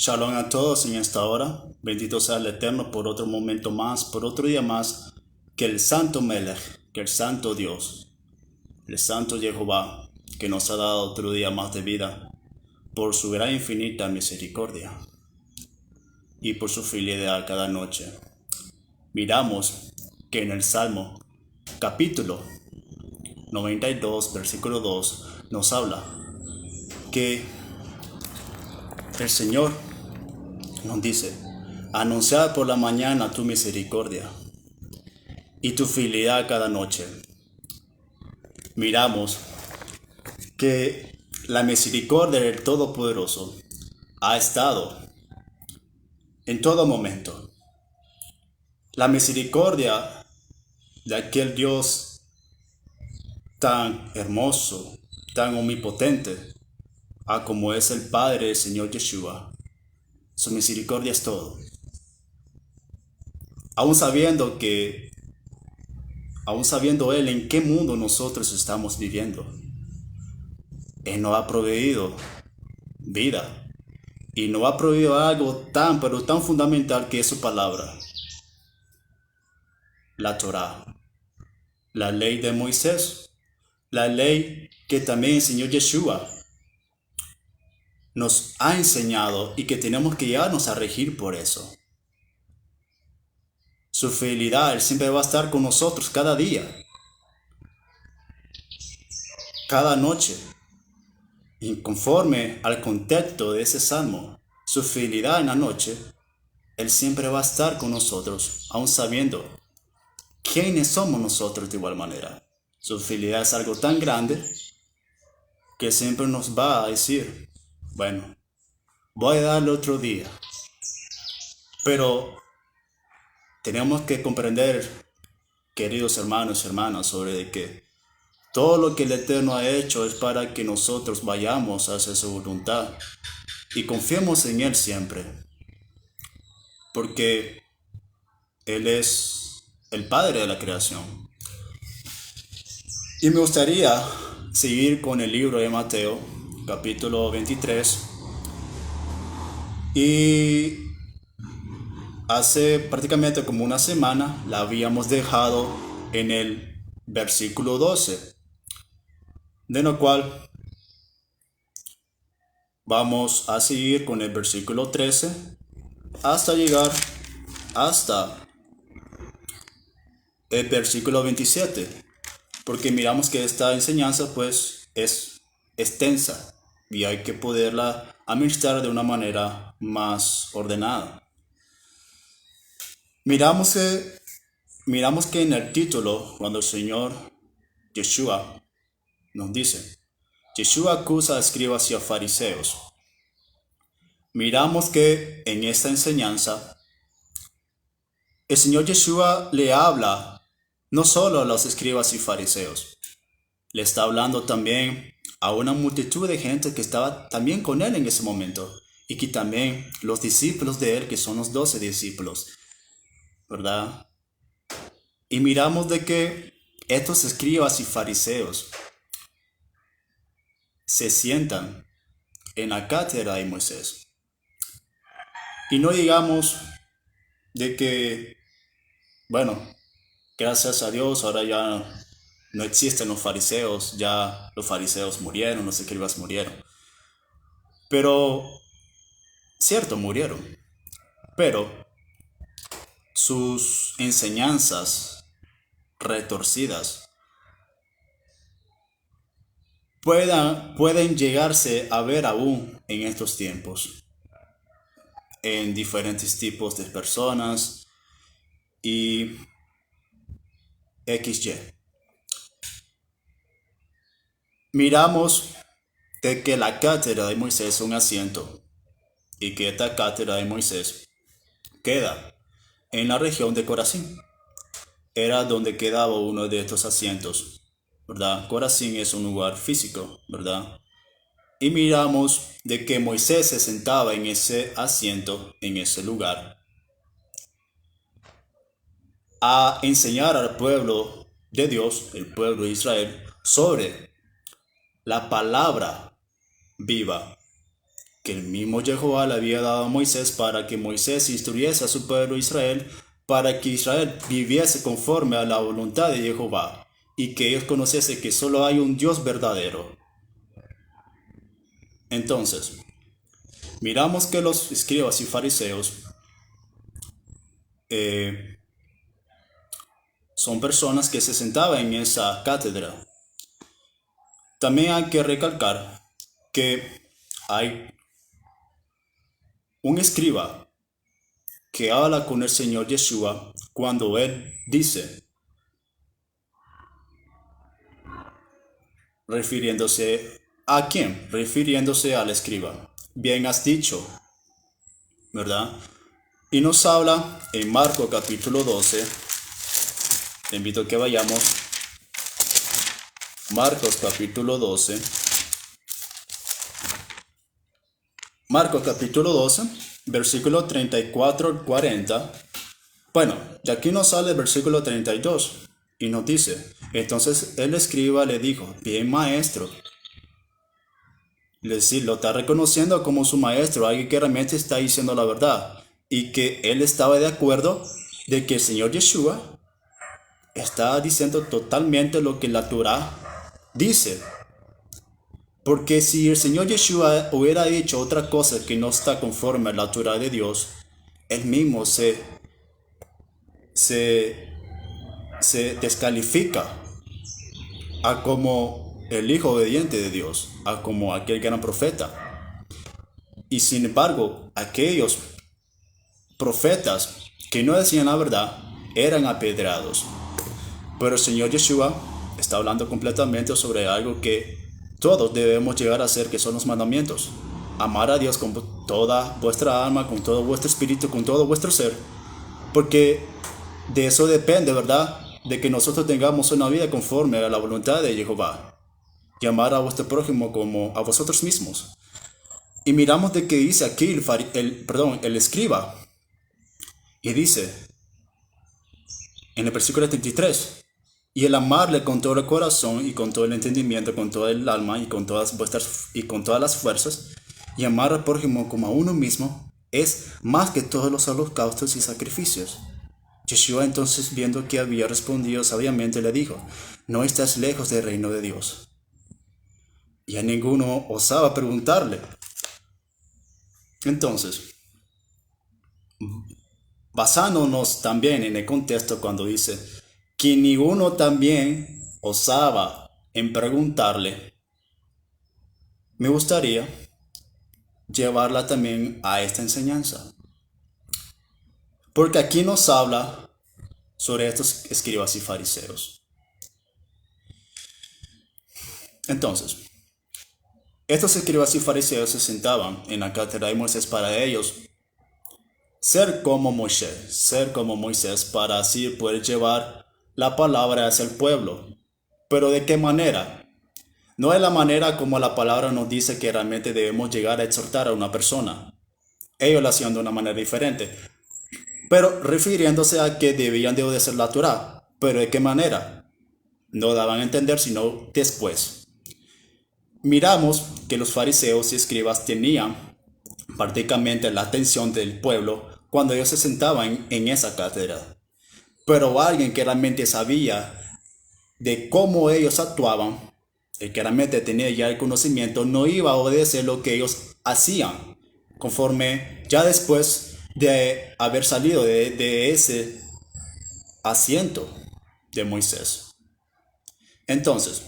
Shalom a todos en esta hora. Bendito sea el Eterno por otro momento más, por otro día más, que el Santo Melech, que el Santo Dios, el Santo Jehová, que nos ha dado otro día más de vida, por su gran infinita misericordia y por su fidelidad cada noche. Miramos que en el Salmo, capítulo 92, versículo 2, nos habla que el Señor nos dice: anunciar por la mañana tu misericordia y tu fidelidad cada noche. Miramos que la misericordia del Todopoderoso ha estado en todo momento. La misericordia de aquel Dios tan hermoso, tan omnipotente, como es el Padre del Señor Yeshua. Su misericordia es todo. Aún sabiendo Él en qué mundo nosotros estamos viviendo, Él nos ha proveído vida y nos ha proveído algo pero tan fundamental, que es su palabra, la Torá, la ley de Moisés, la ley que también el Señor Yeshua nos ha enseñado y que tenemos que llevarnos a regir por eso. Su fidelidad, Él siempre va a estar con nosotros cada día, cada noche. Y conforme al contexto de ese salmo, su fidelidad en la noche, Él siempre va a estar con nosotros, aun sabiendo quiénes somos nosotros de igual manera. Su fidelidad es algo tan grande que siempre nos va a decir: bueno, voy a darle otro día. Pero tenemos que comprender, queridos hermanos y hermanas, sobre que todo lo que el Eterno ha hecho es para que nosotros vayamos hacia su voluntad y confiemos en Él siempre, porque Él es el Padre de la creación. Y me gustaría seguir con el libro de Mateo, capítulo 23, y hace prácticamente como una semana la habíamos dejado en el versículo 12, de lo cual vamos a seguir con el versículo 13 hasta llegar hasta el versículo 27, porque miramos que esta enseñanza pues es extensa y hay que poderla administrar de una manera más ordenada. Miramos que en el título, cuando el Señor Yeshua nos dice: Yeshua acusa a escribas y a fariseos, miramos que en esta enseñanza el Señor Yeshua le habla no solo a los escribas y fariseos, le está hablando también a una multitud de gente que estaba también con Él en ese momento, y que también los discípulos de Él, que son los 12 discípulos, ¿verdad? Y miramos de que estos escribas y fariseos se sientan en la cátedra de Moisés. Y no digamos de que, bueno, gracias a Dios ahora ya no existen los fariseos, ya los fariseos murieron, los escribas murieron. Pero, cierto, murieron. Pero sus enseñanzas retorcidas pueden llegarse a ver aún en estos tiempos, en diferentes tipos de personas y XY. Miramos de que la cátedra de Moisés es un asiento, y que esta cátedra de Moisés queda en la región de Corazín. Era donde quedaba uno de estos asientos, ¿verdad? Corazín es un lugar físico, ¿verdad? Y miramos de que Moisés se sentaba en ese asiento, en ese lugar, a enseñar al pueblo de Dios, el pueblo de Israel, sobre la palabra viva, que el mismo Jehová le había dado a Moisés para que Moisés instruyese a su pueblo Israel, para que Israel viviese conforme a la voluntad de Jehová, y que ellos conociesen que solo hay un Dios verdadero. Entonces, miramos que los escribas y fariseos son personas que se sentaban en esa cátedra. También hay que recalcar que hay un escriba que habla con el Señor Yeshua cuando él dice, refiriéndose ¿a quién? Refiriéndose al escriba. Bien has dicho, ¿verdad? Y nos habla en Marcos capítulo 12. Te invito a que vayamos. Marcos capítulo 12. Marcos capítulo 12, versículo 34 al 40. Bueno, de aquí nos sale el versículo 32 y nos dice, entonces el escriba le dijo, bien maestro. Es decir, lo está reconociendo como su maestro, alguien que realmente está diciendo la verdad. Y que él estaba de acuerdo de que el Señor Yeshua está diciendo totalmente lo que la Torah dice. Porque si el Señor Yeshua hubiera hecho otra cosa que no está conforme a la Torah de Dios, él mismo se descalifica a como el hijo obediente de Dios, a como aquel gran profeta. Y sin embargo, aquellos profetas que no decían la verdad eran apedreados. Pero el Señor Yeshua está hablando completamente sobre algo que todos debemos llegar a hacer, que son los mandamientos. Amar a Dios con toda vuestra alma, con todo vuestro espíritu, con todo vuestro ser. Porque de eso depende, ¿verdad? De que nosotros tengamos una vida conforme a la voluntad de Jehová. Y amar a vuestro prójimo como a vosotros mismos. Y miramos de que dice aquí el escriba. Y dice en el versículo 33. Y el amarle con todo el corazón y con todo el entendimiento, con todo el alma y con todas las fuerzas, y amar al prójimo como a uno mismo, es más que todos los holocaustos y sacrificios. Yeshua entonces, viendo que había respondido sabiamente, le dijo, no estás lejos del reino de Dios. Y a ninguno osaba preguntarle. Entonces, basándonos también en el contexto cuando dice que ni uno también osaba en preguntarle, me gustaría llevarla también a esta enseñanza. Porque aquí nos habla sobre estos escribas y fariseos. Entonces, estos escribas y fariseos se sentaban en la cátedra de Moisés para ellos ser como Moisés para así poder llevar la palabra hacia el pueblo. ¿Pero de qué manera? No es la manera como la palabra nos dice que realmente debemos llegar a exhortar a una persona. Ellos lo hacían de una manera diferente, pero refiriéndose a que debían de obedecer la Torah. ¿Pero de qué manera? No daban a entender sino después. Miramos que los fariseos y escribas tenían prácticamente la atención del pueblo cuando ellos se sentaban en esa cátedra. Pero alguien que realmente sabía de cómo ellos actuaban, el que realmente tenía ya el conocimiento, no iba a obedecer lo que ellos hacían, conforme ya después de haber salido de ese asiento de Moisés. Entonces,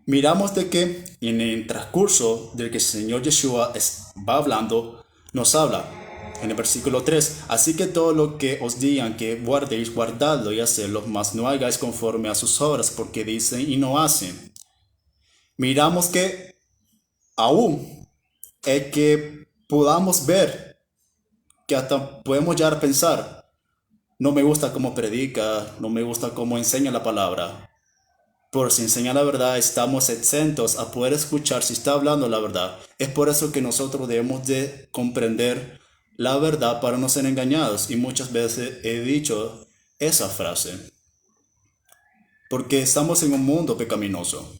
miramos de que en el transcurso del que el Señor Yeshua va hablando, nos habla en el versículo 3, así que todo lo que os digan que guardéis, guardadlo y hacedlo, mas no hagáis conforme a sus obras, porque dicen y no hacen. Miramos que aún es que podamos ver, que hasta podemos llegar a pensar, no me gusta cómo predica, no me gusta cómo enseña la palabra. Por si enseña la verdad, estamos exentos a poder escuchar si está hablando la verdad. Es por eso que nosotros debemos de comprender la verdad para no ser engañados. Y muchas veces he dicho esa frase. Porque estamos en un mundo pecaminoso.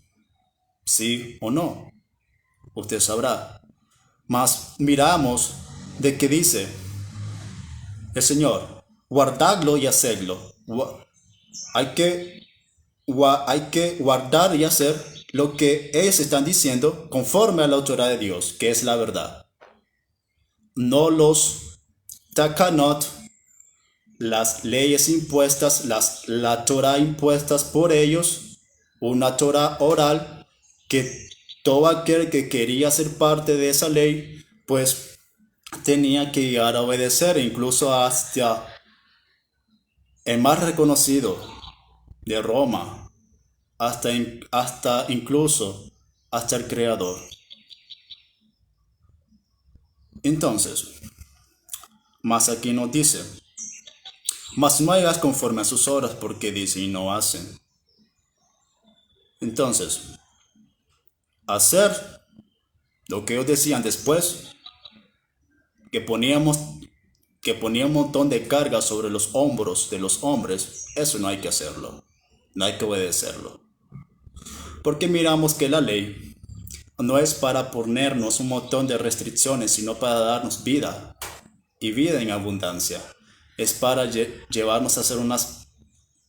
¿Sí o no? Usted sabrá. Mas miramos de que dice el Señor, guardadlo y hacedlo. Hay que guardar y hacer lo que ellos están diciendo conforme a la autoridad de Dios, que es la verdad. No los takanot, las leyes impuestas, la Torah impuestas por ellos, una Torah oral que todo aquel que quería ser parte de esa ley, pues tenía que llegar a obedecer, incluso hasta el más reconocido de Roma, hasta incluso hasta el Creador. Entonces, más aquí nos dice, mas no hagas conforme a sus obras, porque dicen y no hacen. Entonces, hacer lo que ellos decían después, que poníamos un montón de carga sobre los hombros de los hombres, eso no hay que hacerlo, no hay que obedecerlo. Porque miramos que la ley no es para ponernos un montón de restricciones, sino para darnos vida, y vida en abundancia. Es para llevarnos a ser unas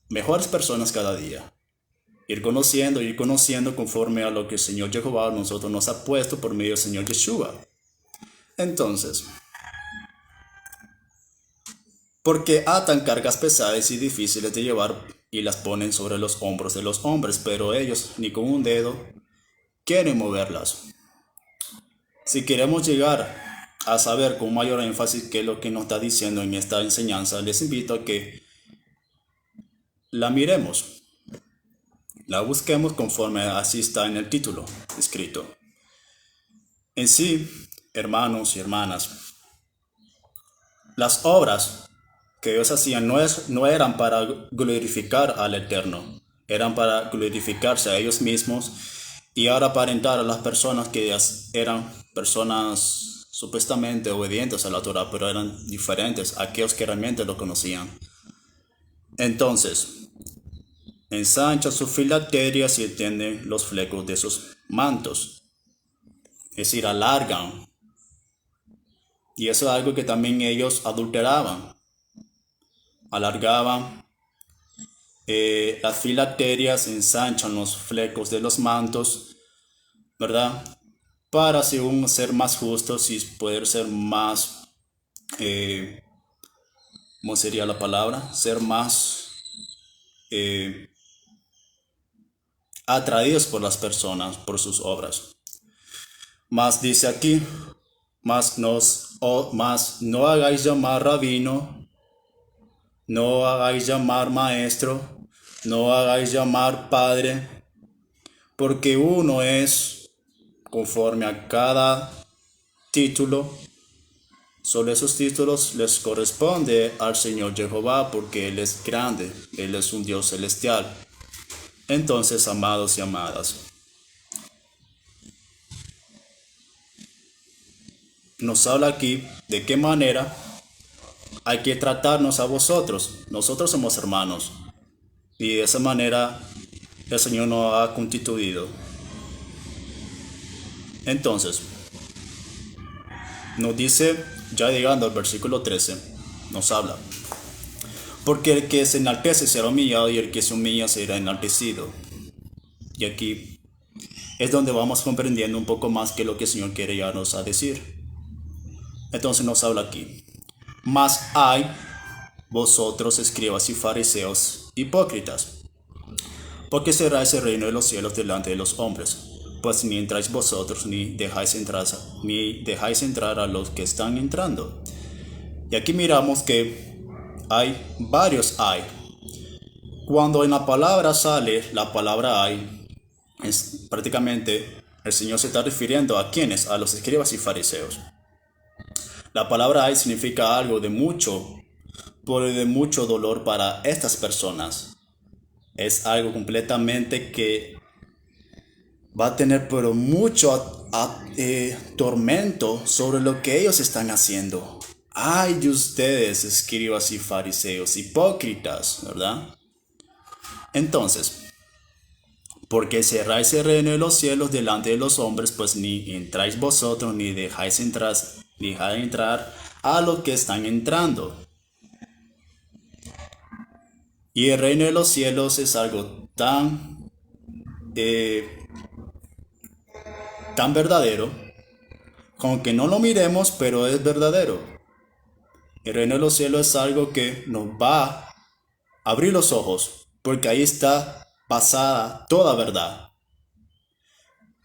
mejores personas cada día. Ir conociendo conforme a lo que el Señor Jehová a nosotros nos ha puesto por medio del Señor Yeshua. Entonces, porque atan cargas pesadas y difíciles de llevar y las ponen sobre los hombros de los hombres, pero ellos ni con un dedo quieren moverlas. Si queremos llegar a saber con mayor énfasis qué es lo que nos está diciendo en esta enseñanza, les invito a que la miremos, la busquemos conforme así está en el título escrito. En sí, hermanos y hermanas, las obras que ellos hacían no eran para glorificar al Eterno, eran para glorificarse a ellos mismos y ahora aparentar a las personas que eran personas supuestamente obedientes a la Torah, pero eran diferentes a aquellos que realmente lo conocían. Entonces, ensanchan sus filacterias y extienden los flecos de sus mantos, es decir, alargan. Y eso es algo que también ellos adulteraban. Alargaban las filacterias, ensanchan los flecos de los mantos, ¿verdad? Para según ser más justos y poder ser más, ¿cómo sería la palabra? Ser más atraídos por las personas, por sus obras. Más dice aquí, más no hagáis llamar rabino, no hagáis llamar maestro, no hagáis llamar padre, porque uno es conforme a cada título. Solo esos títulos les corresponde al Señor Jehová, porque Él es grande, Él es un Dios celestial. Entonces, amados y amadas, nos habla aquí de qué manera hay que tratarnos a vosotros. Nosotros somos hermanos y de esa manera el Señor nos ha constituido. Entonces, nos dice, ya llegando al versículo 13, nos habla, porque el que se enaltece será humillado y el que se humilla será enaltecido. Y aquí es donde vamos comprendiendo un poco más que lo que el Señor quiere llegarnos a decir. Entonces nos habla aquí, mas hay vosotros escribas y fariseos hipócritas, porque será ese reino de los cielos delante de los hombres. Pues ni entráis vosotros, ni dejáis entrar a los que están entrando. Y aquí miramos que hay varios hay. Cuando en la palabra sale la palabra hay, es prácticamente el Señor se está refiriendo a quienes, a los escribas y fariseos. La palabra hay significa algo de mucho dolor para estas personas. Es algo completamente que va a tener pero mucho tormento sobre lo que ellos están haciendo. Ay de ustedes, escribas y fariseos, hipócritas, ¿verdad? Entonces, Porque cerráis el reino de los cielos delante de los hombres, pues ni entráis vosotros, ni dejáis entrar a los que están entrando. Y el reino de los cielos es algo tan verdadero, como que no lo miremos, pero es verdadero. El reino de los cielos es algo que nos va a abrir los ojos, porque ahí está basada toda verdad.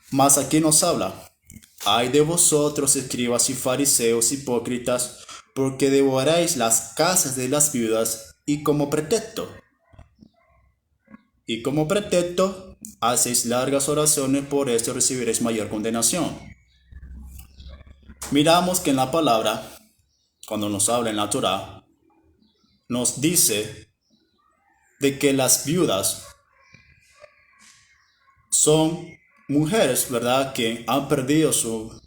Mas aquí nos habla: ay de vosotros, escribas y fariseos hipócritas, porque devoráis las casas de las viudas y como pretexto hacéis largas oraciones, por esto recibiréis mayor condenación. Miramos que en la palabra, cuando nos habla en la Torá, nos dice de que las viudas son mujeres, ¿verdad?, que han perdido su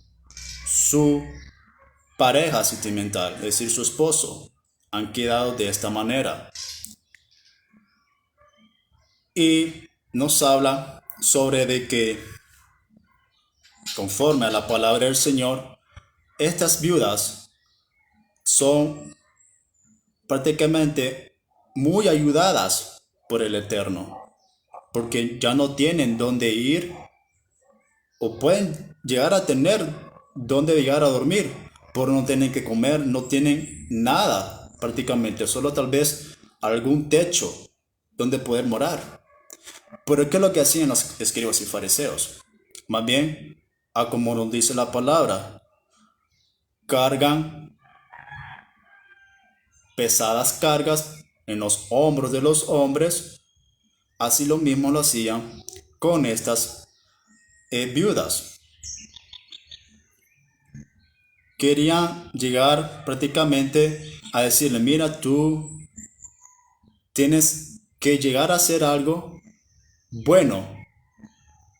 pareja sentimental, es decir, su esposo. Han quedado de esta manera. Y nos habla sobre de que, conforme a la palabra del Señor, estas viudas son prácticamente muy ayudadas por el Eterno, porque ya no tienen dónde ir, o pueden llegar a tener dónde llegar a dormir, por no tener que comer, no tienen nada prácticamente, solo tal vez algún techo donde poder morar. Pero ¿qué es lo que hacían los escribas y fariseos? Más bien, como nos dice la palabra, cargan pesadas cargas en los hombros de los hombres. Así lo mismo lo hacían con estas viudas. Querían llegar prácticamente a decirle: mira, tú tienes que llegar a hacer algo bueno,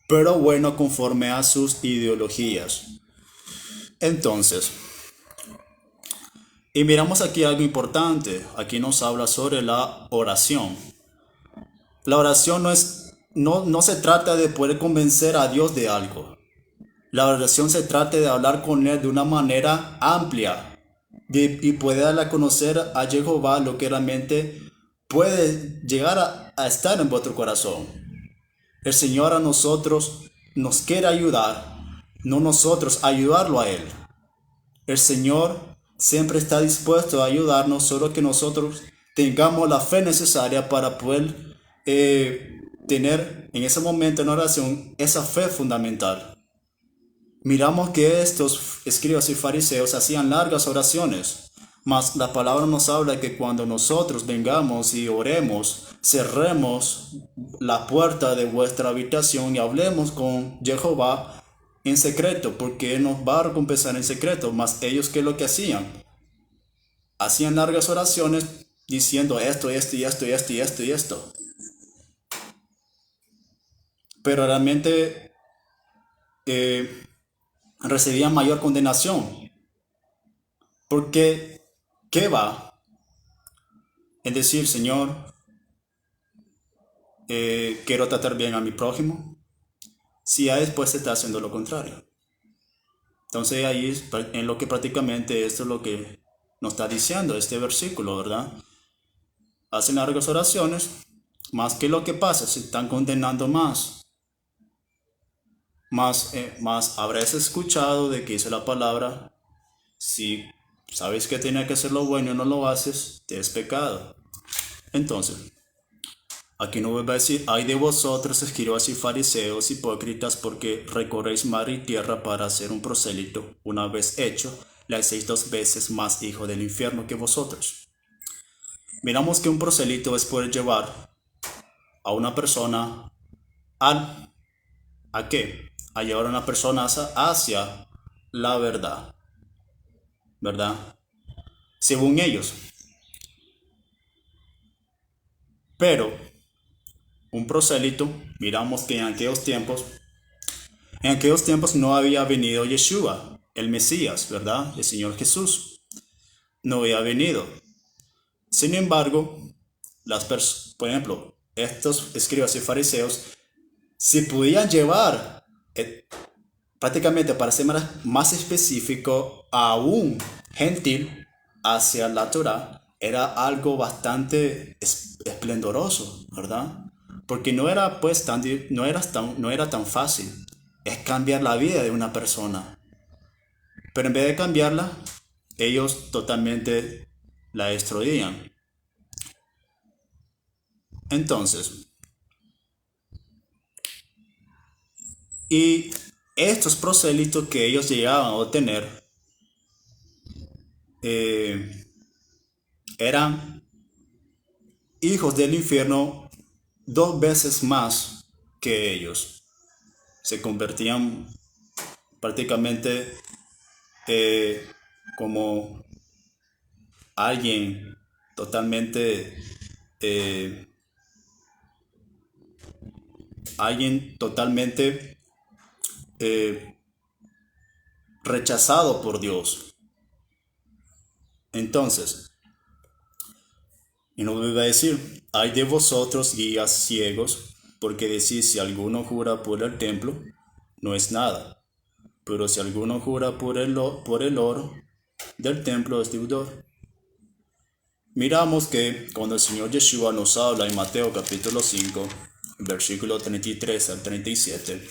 pero bueno conforme a sus ideologías. Entonces, y miramos aquí algo importante. Aquí nos habla sobre la oración. La oración no se trata de poder convencer a Dios de algo. La oración se trata de hablar con Él de una manera amplia y poder darle a conocer a Jehová lo que realmente puede llegar a estar en vuestro corazón. El Señor a nosotros nos quiere ayudar, no nosotros ayudarlo a Él. El Señor siempre está dispuesto a ayudarnos, solo que nosotros tengamos la fe necesaria para poder tener en ese momento en oración esa fe fundamental. Miramos que estos escribas y fariseos hacían largas oraciones, mas la palabra nos habla que cuando nosotros vengamos y oremos, cerremos la puerta de vuestra habitación y hablemos con Jehová en secreto, porque Él nos va a recompensar en secreto. Mas ellos, ¿qué es lo que hacían? Hacían largas oraciones diciendo esto, esto y esto y esto y esto y esto. Pero realmente recibían mayor condenación. Porque, ¿qué va en decir: Señor, quiero tratar bien a mi prójimo, si ya después se está haciendo lo contrario? Entonces ahí es en lo que prácticamente esto es lo que nos está diciendo este versículo, ¿verdad? Hacen largas oraciones, más que lo que pasa, se están condenando más. Más habrás escuchado de que dice la palabra: si sabes que tienes que hacer lo bueno y no lo haces, te es pecado. Entonces, aquí no vuelve a decir: ay de vosotros, escribas y fariseos hipócritas, porque recorréis mar y tierra para hacer un prosélito. Una vez hecho, le hacéis 2 veces más hijo del infierno que vosotros. Miramos que un prosélito es poder llevar a una persona ¿a qué? A llevar a una persona hacia la verdad, ¿verdad? Según ellos. Pero un prosélito, miramos que en aquellos tiempos no había venido Yeshua, el Mesías, ¿verdad? El Señor Jesús no había venido. Sin embargo, por ejemplo, estos escribas y fariseos si podían llevar, prácticamente para ser más específico, a un gentil hacia la Torah, era algo bastante esplendoroso, ¿verdad? Porque no era pues no era tan fácil. Es cambiar la vida de una persona. Pero en vez de cambiarla, ellos totalmente la destruían. Entonces, y estos prosélitos que ellos llegaban a obtener eh, eran hijos del infierno 2 veces más que ellos. Se convertían prácticamente como alguien totalmente eh, alguien totalmente eh, rechazado por Dios. Entonces, y nos vuelve a decir, hay de vosotros guías ciegos, porque decís si alguno jura por el templo, no es nada, pero si alguno jura por el oro del templo es deudor. Miramos que cuando el Señor Yeshua nos habla en Mateo capítulo 5, versículo 33 al 37,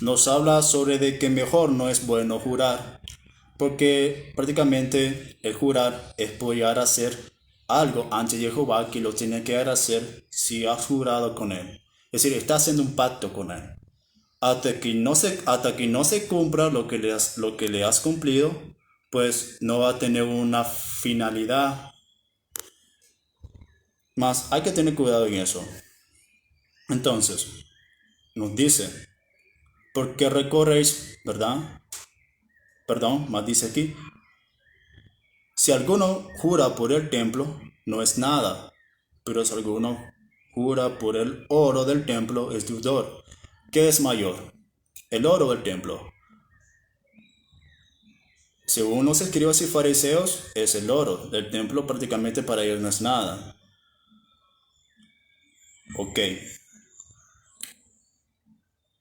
nos habla sobre de que mejor no es bueno jurar, porque prácticamente el jurar es por llegar a hacer algo ante Jehová que lo tiene que hacer si has jurado con él. Es decir, está haciendo un pacto con él. Hasta que no se cumpla lo que le has cumplido, pues no va a tener una finalidad. Más hay que tener cuidado en eso. Entonces, nos dice, ¿por qué recorréis, verdad? Perdón, más dice aquí, si alguno jura por el templo, no es nada, pero si alguno jura por el oro del templo, es deudor. ¿Qué es mayor? El oro del templo. Según los escribas y fariseos, es el oro del templo, prácticamente para ellos no es nada. Ok.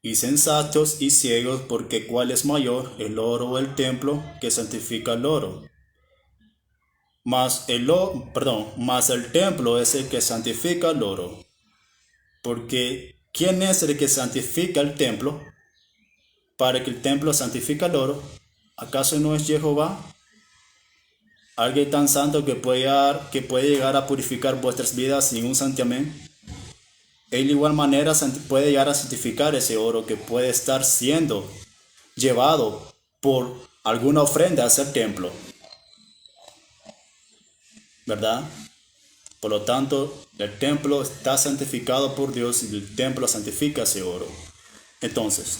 Y sensatos y ciegos, porque ¿cuál es mayor, el oro o el templo que santifica el oro? Más el templo es el que santifica el oro. Porque ¿quién es el que santifica el templo? Para que el templo santifique el oro. ¿Acaso no es Jehová? Alguien tan santo que puede llegar a purificar vuestras vidas sin un santiamén. Él de igual manera puede llegar a santificar ese oro que puede estar siendo llevado por alguna ofrenda hacia el templo. ¿Verdad? Por lo tanto, el templo está santificado por Dios y el templo santifica ese oro. Entonces,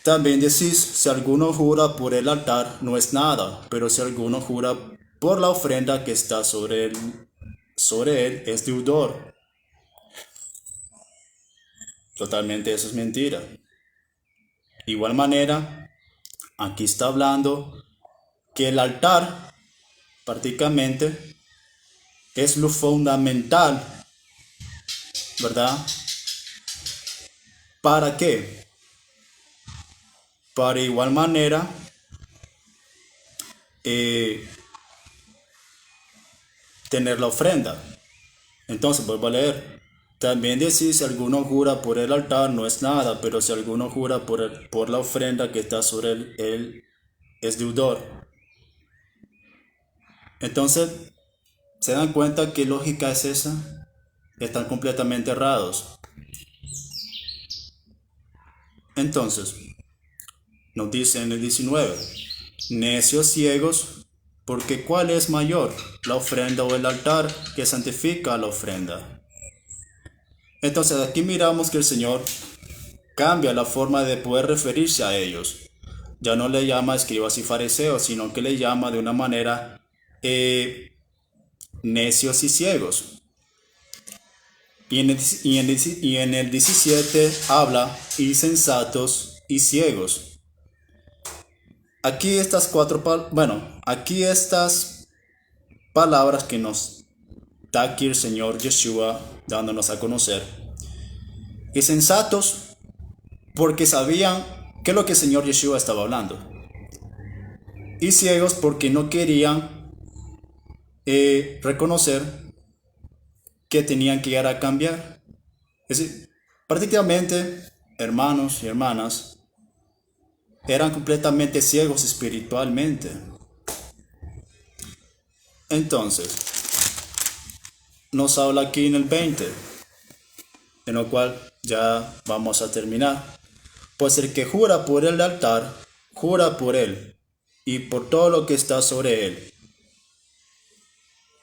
también decís, si alguno jura por el altar, no es nada, pero si alguno jura por la ofrenda que está sobre él es deudor. Totalmente eso es mentira. De igual manera, aquí está hablando que el altar prácticamente es lo fundamental, ¿verdad? ¿Para qué? Para igual manera tener la ofrenda. Entonces vuelvo a leer. También decís, si alguno jura por el altar no es nada, pero si alguno jura por la ofrenda que está sobre él es deudor. Entonces, ¿se dan cuenta qué lógica es esa? Están completamente errados. Entonces, nos dice en el 19, necios ciegos, porque ¿cuál es mayor, la ofrenda o el altar que santifica la ofrenda? Entonces aquí miramos que el Señor cambia la forma de poder referirse a ellos. Ya no le llama escribas y fariseos, sino que le llama de una manera necios y ciegos. Y en el 17 habla insensatos y ciegos. Aquí aquí estas palabras que nos da aquí el Señor Yeshua dándonos a conocer y sensatos porque sabían qué es lo que el Señor Yeshua estaba hablando, y ciegos porque no querían reconocer que tenían que llegar a cambiar. Es decir, prácticamente hermanos y hermanas eran completamente ciegos espiritualmente. Entonces, nos habla aquí en el 20, en lo cual ya vamos a terminar. Pues el que jura por el altar, jura por él y por todo lo que está sobre él.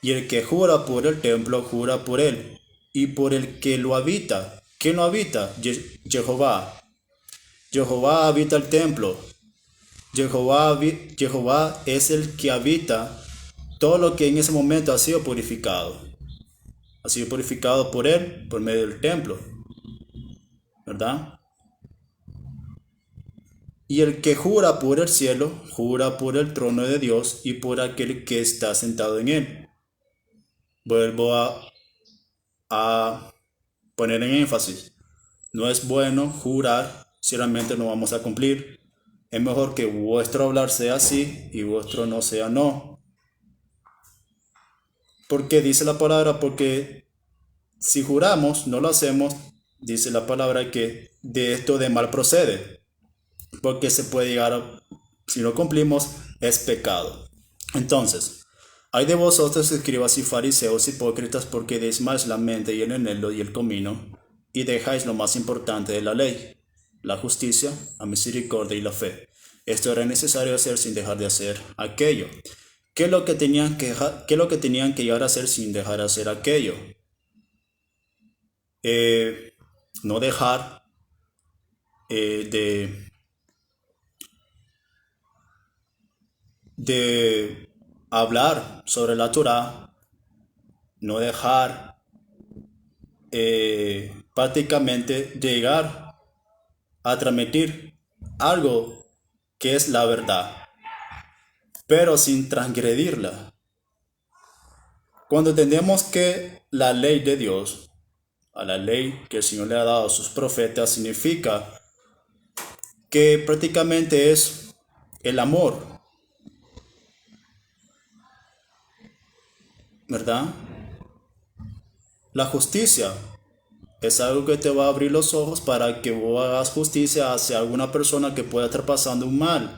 Y el que jura por el templo, jura por él y por el que lo habita. ¿Quién lo habita? Jehová. Jehová habita el templo. Jehová es el que habita todo lo que en ese momento ha sido purificado. Ha sido purificado por él, por medio del templo, ¿verdad? Y el que jura por el cielo, jura por el trono de Dios y por aquel que está sentado en él. Vuelvo a poner en énfasis. No es bueno jurar si realmente no vamos a cumplir. Es mejor que vuestro hablar sea sí y vuestro no sea no. Porque dice la palabra, porque si juramos, no lo hacemos, dice la palabra que de esto de mal procede. Porque se puede llegar a, si no cumplimos, es pecado. Entonces, hay de vosotros, escribas y fariseos hipócritas, porque deis la mente y el enelo y el comino, y dejáis lo más importante de la ley, la justicia, la misericordia y la fe. Esto era necesario hacer sin dejar de hacer aquello. ¿Qué es lo que tenían que llegar a hacer sin dejar de hacer aquello? No dejar de hablar sobre la Torah, no dejar prácticamente llegar a transmitir algo que es la verdad, pero sin transgredirla. Cuando entendemos que la ley de Dios, a la ley que el Señor le ha dado a sus profetas, significa que prácticamente es el amor, ¿verdad? La justicia es algo que te va a abrir los ojos para que vos hagas justicia hacia alguna persona que pueda estar pasando un mal.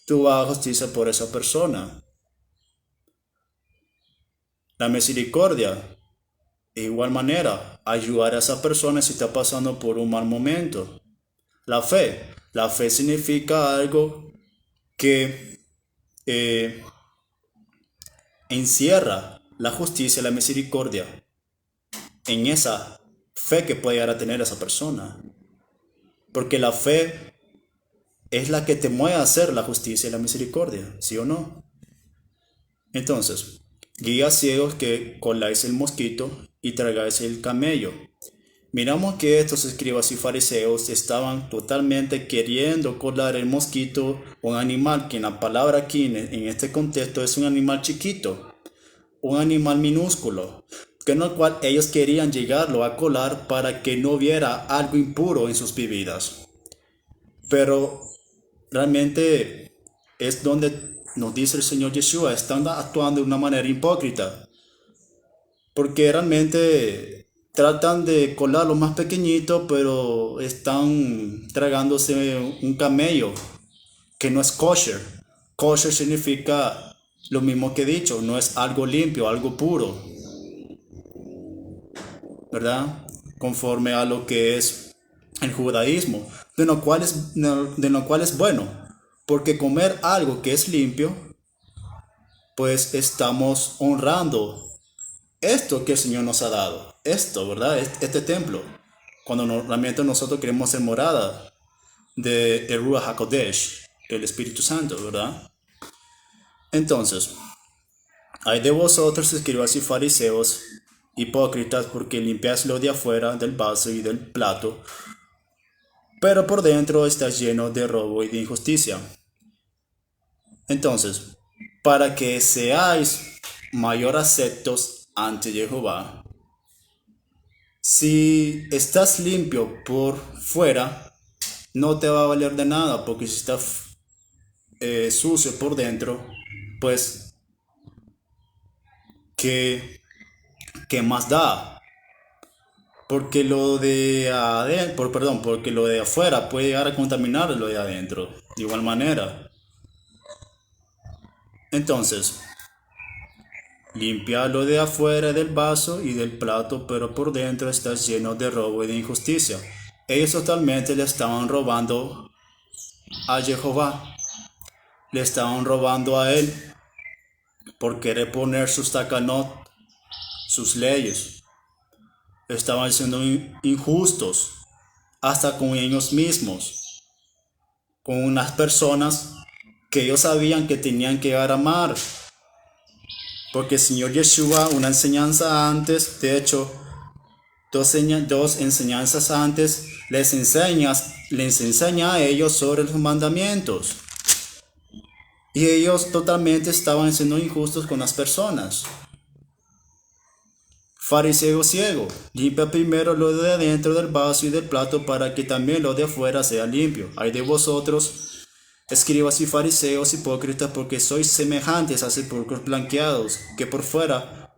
Tú hagas justicia por esa persona. La misericordia, de igual manera, ayudar a esa persona si está pasando por un mal momento. La fe significa algo que encierra la justicia y la misericordia en esa fe que puede llegar a tener esa persona. Porque la fe es la que te mueve a hacer la justicia y la misericordia, ¿sí o no? Entonces, guía ciegos que coláis el mosquito y tragáis el camello. Miramos que estos escribas y fariseos estaban totalmente queriendo colar el mosquito, un animal que en la palabra aquí en este contexto es un animal chiquito, un animal minúsculo, que en el cual ellos querían llegarlo a colar para que no hubiera algo impuro en sus vividas. Pero realmente es donde nos dice el Señor Yeshua, están actuando de una manera hipócrita, porque realmente tratan de colar lo más pequeñito, pero están tragándose un camello que no es kosher. Kosher significa lo mismo que he dicho, no es algo limpio, algo puro, ¿verdad? Conforme a lo que es el judaísmo, de lo cual es bueno, porque comer algo que es limpio, pues estamos honrando esto que el Señor nos ha dado, esto, ¿verdad? Este templo, cuando realmente nosotros queremos ser morada de el Ruach HaKodesh, el Espíritu Santo, ¿verdad? Entonces, hay de vosotros, escribas y fariseos, hipócritas, porque limpiáis lo de afuera del vaso y del plato, pero por dentro está lleno de robo y de injusticia. Entonces, para que seáis mayor aceptos ante Jehová, Si estás limpio por fuera, no te va a valer de nada, porque si estás sucio por dentro, pues, ¿qué, qué más da? Porque lo de adentro, perdón, porque lo de afuera puede llegar a contaminar lo de adentro, de igual manera. Entonces, limpia lo de afuera del vaso y del plato, pero por dentro está lleno de robo y de injusticia. Ellos totalmente le estaban robando a Jehová, le estaban robando a él por querer poner sus takanot, sus leyes. Estaban siendo injustos, hasta con ellos mismos, con unas personas que ellos sabían que tenían que llegar a amar. Porque el Señor Yeshua, una enseñanza antes, de hecho, dos enseñanzas antes, les enseña a ellos sobre los mandamientos. Y ellos totalmente estaban siendo injustos con las personas. Fariseo ciego, limpia primero lo de adentro del vaso y del plato para que también lo de afuera sea limpio. Ay de vosotros, escribas y fariseos hipócritas, porque sois semejantes a sepulcros blanqueados, que por fuera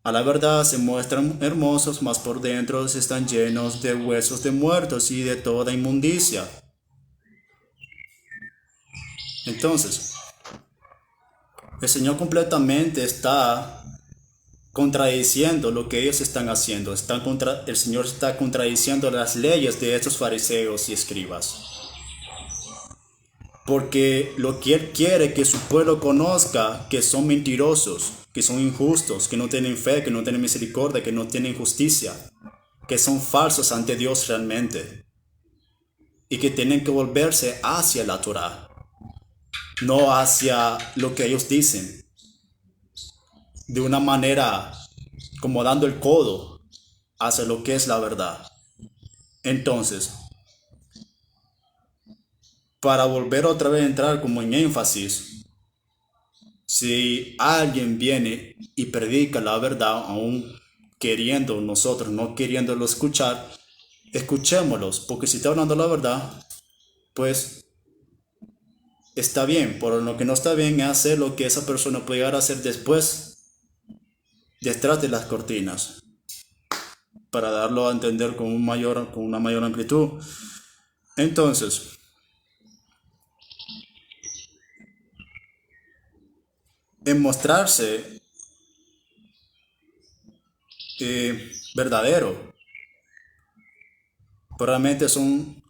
a la verdad se muestran hermosos, mas por dentro están llenos de huesos de muertos y de toda inmundicia. Entonces, el Señor completamente está contradiciendo lo que ellos están haciendo. El Señor está contradiciendo las leyes de estos fariseos y escribas. Porque lo que Él quiere que su pueblo conozca que son mentirosos, que son injustos, que no tienen fe, que no tienen misericordia, que no tienen justicia, que son falsos ante Dios realmente. Y que tienen que volverse hacia la Torah, no hacia lo que ellos dicen, de una manera como dando el codo hacia lo que es la verdad. Entonces, para volver otra vez a entrar como en énfasis, si alguien viene y predica la verdad, aún queriendo nosotros, no queriéndolo escuchar, escuchémoslos, porque si está hablando la verdad, pues está bien, pero lo que no está bien es hacer lo que esa persona puede llegar a hacer después, detrás de las cortinas, para darlo a entender con una mayor amplitud. Entonces, en mostrarse verdadero, realmente son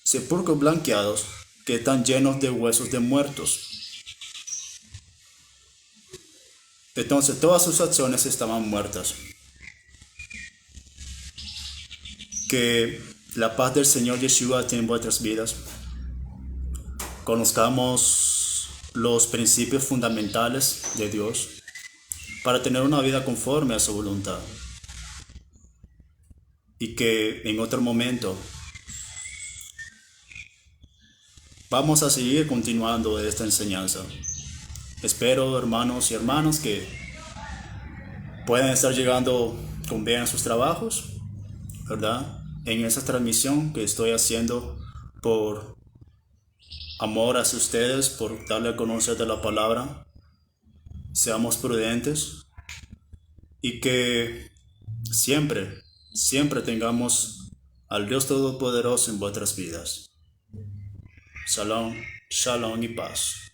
sepulcros blanqueados que están llenos de huesos de muertos. Entonces todas sus acciones estaban muertas. Que la paz del Señor Yeshua esté en vuestras vidas. Conozcamos los principios fundamentales de Dios para tener una vida conforme a su voluntad. Y que en otro momento vamos a seguir continuando esta enseñanza. Espero, hermanos y hermanas, que puedan estar llegando con bien a sus trabajos, ¿verdad? En esa transmisión que estoy haciendo por amor hacia ustedes, por darle a conocer de la palabra. Seamos prudentes y que siempre, siempre tengamos al Dios Todopoderoso en vuestras vidas. Shalom, shalom y paz.